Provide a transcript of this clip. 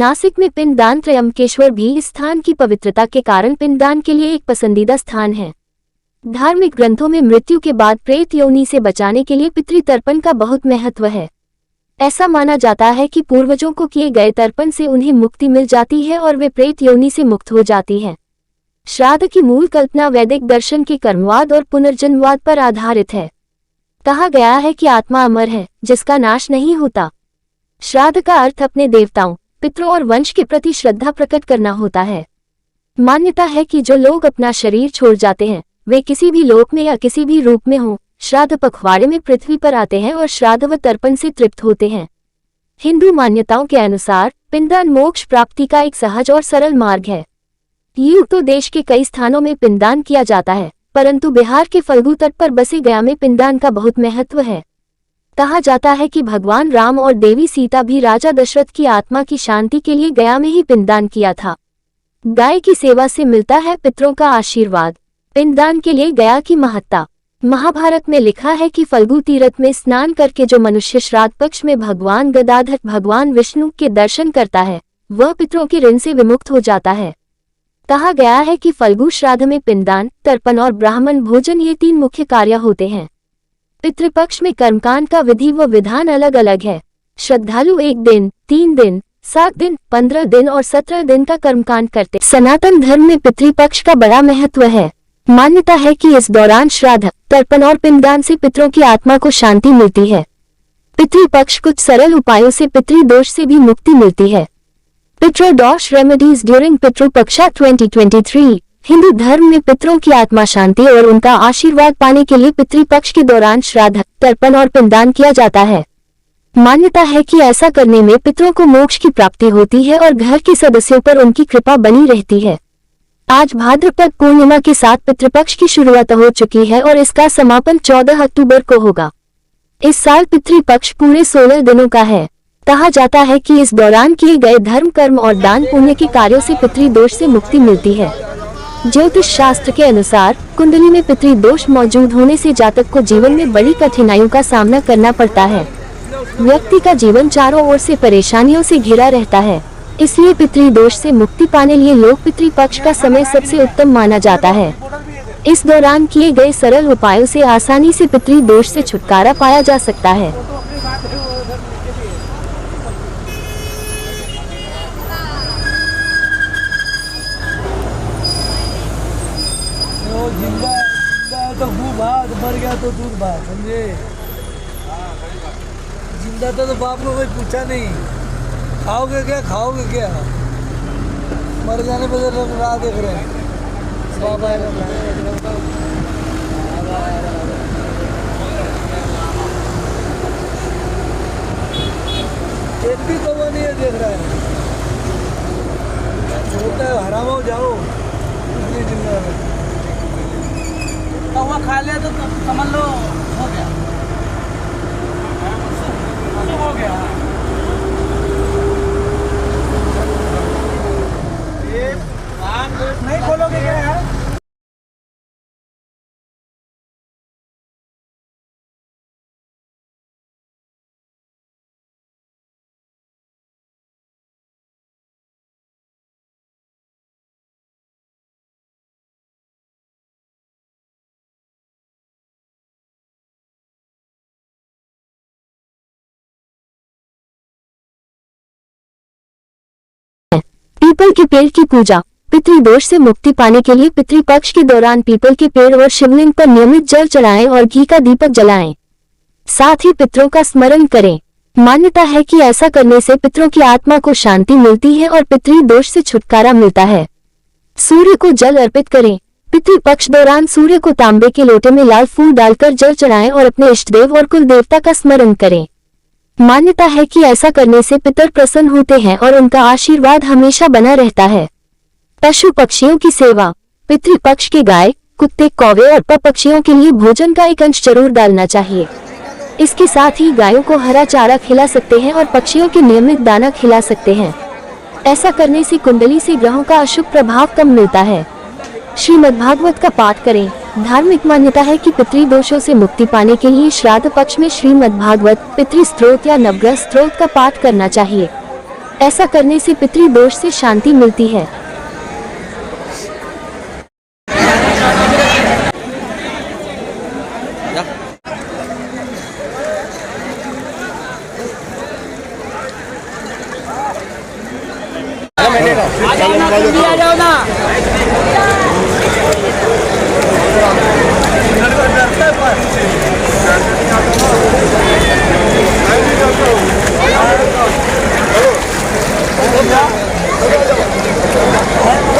नासिक में पिंडदान त्रयंबकेश्वर भी इस स्थान की पवित्रता के कारण पिंडदान के लिए एक पसंदीदा स्थान है। धार्मिक ग्रंथों में मृत्यु के बाद प्रेत योनि से बचाने के लिए पितृतर्पण का बहुत महत्व है। ऐसा माना जाता है कि पूर्वजों को किए गए तर्पण से उन्हें मुक्ति मिल जाती है और वे प्रेत योनि से मुक्त हो जाती हैं। श्राद्ध की मूल कल्पना वैदिक दर्शन के कर्मवाद और पुनर्जन्मवाद पर आधारित है। कहा गया है कि आत्मा अमर है, जिसका नाश नहीं होता। श्राद्ध का अर्थ अपने देवताओं, पितरों और वंश के प्रति श्रद्धा प्रकट करना होता है। मान्यता है कि जो लोग अपना शरीर छोड़ जाते हैं, वे किसी भी लोक में या किसी भी रूप में हों, श्राद्ध पखवाड़े में पृथ्वी पर आते हैं और श्राद्ध व तर्पण से तृप्त होते हैं। हिंदू मान्यताओं के अनुसार पिंडदान मोक्ष प्राप्ति का एक सहज और सरल मार्ग है। यूं तो देश के कई स्थानों में पिंडदान किया जाता है, परंतु बिहार के फल्गु तट पर बसे गया में पिंडदान का बहुत महत्व है। कहा जाता है कि भगवान राम और देवी सीता भी राजा दशरथ की आत्मा की शांति के लिए गया में ही पिंडदान किया था। गाय की सेवा से मिलता है पितरों का आशीर्वाद। पिंडदान के लिए गया की महत्ता। महाभारत में लिखा है कि फल्गु तीर्थ में स्नान करके जो मनुष्य श्राद्ध पक्ष में भगवान गदाधर भगवान विष्णु के दर्शन करता है, वह पितरों के ऋण से विमुक्त हो जाता है। कहा गया है कि फल्गु श्राद्ध में पिंडदान, तर्पण और ब्राह्मण भोजन ये 3 मुख्य कार्य होते हैं। पितृपक्ष में कर्मकांड का विधि व विधान अलग अलग है। श्रद्धालु 1 दिन, 3 दिन, 7 दिन, 15 दिन और 17 दिन का कर्मकांड करते। सनातन धर्म में पितृपक्ष का बड़ा महत्व है। मान्यता है कि इस दौरान श्राद्ध, तर्पण और पिंडदान से पितरों की आत्मा को शांति मिलती है। पितृपक्ष कुछ सरल उपायों से पितृदोष से भी मुक्ति मिलती है। पितृदोष रेमेडीज ड्यूरिंग पितृपक्षा 2023। हिंदू धर्म में पितरों की आत्मा शांति और उनका आशीर्वाद पाने के लिए पितृपक्ष के दौरान श्राद्ध, तर्पण और पिंडदान किया जाता है। मान्यता है कि ऐसा करने में पितरों को मोक्ष की प्राप्ति होती है और घर के सदस्यों पर उनकी कृपा बनी रहती है। आज भाद्रपद पूर्णिमा के साथ पितृपक्ष की शुरुआत हो चुकी है और इसका समापन 14 अक्टूबर को होगा। इस साल पितृपक्ष पूरे 16 दिनों का है। कहा जाता है कि इस दौरान किए गए धर्म, कर्म और दान पुण्य के कार्यों से पितृदोष से मुक्ति मिलती है। ज्योतिष शास्त्र के अनुसार कुंडली में पितृदोष मौजूद होने से जातक को जीवन में बड़ी कठिनाइयों का सामना करना पड़ता है। व्यक्ति का जीवन चारों ओर से परेशानियों से घिरा रहता है। इसलिए पितृदोष से मुक्ति पाने लिए लोग पितृपक्ष का समय सबसे उत्तम माना जाता है। इस दौरान किए गए सरल उपायों से आसानी से पितृदोष से छुटकारा पाया जा सकता है। जिंदा है तो खूब भाग, मर गया तो दूर भाग, समझे। जिंदा था तो बाप को कोई पूछा नहीं, खाओगे क्या खाओगे क्या। मर जाने पर तो लोग राह देख रहे हैं। एक भी तो वो नहीं देख रहा है। होता है हराम हो जाओ इतनी जिंदा है। हुआ खा लिया तो समझ लो हो गया, हो गया। ये नहीं खोलोगे क्या यार। पीपल के पेड़ की पूजा। पितृदोष से मुक्ति पाने के लिए पितृपक्ष के दौरान पीपल के पेड़ और शिवलिंग पर नियमित जल चढ़ाएं और घी का दीपक जलाएं। साथ ही पितरों का स्मरण करें। मान्यता है कि ऐसा करने से पितरों की आत्मा को शांति मिलती है और पितृदोष से छुटकारा मिलता है। सूर्य को जल अर्पित करें। पितृपक्ष दौरान सूर्य को तांबे के लोटे में लाल फूल डालकर जल चढ़ाएं और अपने इष्टदेव और कुल देवता का स्मरण करें। मान्यता है कि ऐसा करने से पितर प्रसन्न होते हैं और उनका आशीर्वाद हमेशा बना रहता है। पशु पक्षियों की सेवा। पितृपक्ष के गाय, कुत्ते, कौवे और पक्षियों के लिए भोजन का एक अंश जरूर डालना चाहिए। इसके साथ ही गायों को हरा चारा खिला सकते हैं और पक्षियों के नियमित दाना खिला सकते हैं। ऐसा करने से कुंडली से ग्रहों का अशुभ प्रभाव कम मिलता है। श्रीमद्भागवत का पाठ करें। धार्मिक मान्यता है कि पितृदोषों से मुक्ति पाने के लिए श्राद्ध पक्ष में श्रीमद्भागवत, पितृ स्त्रोत या नवग्रह स्त्रोत का पाठ करना चाहिए। ऐसा करने से पितृदोष से शांति मिलती है। आ जाओ ना। है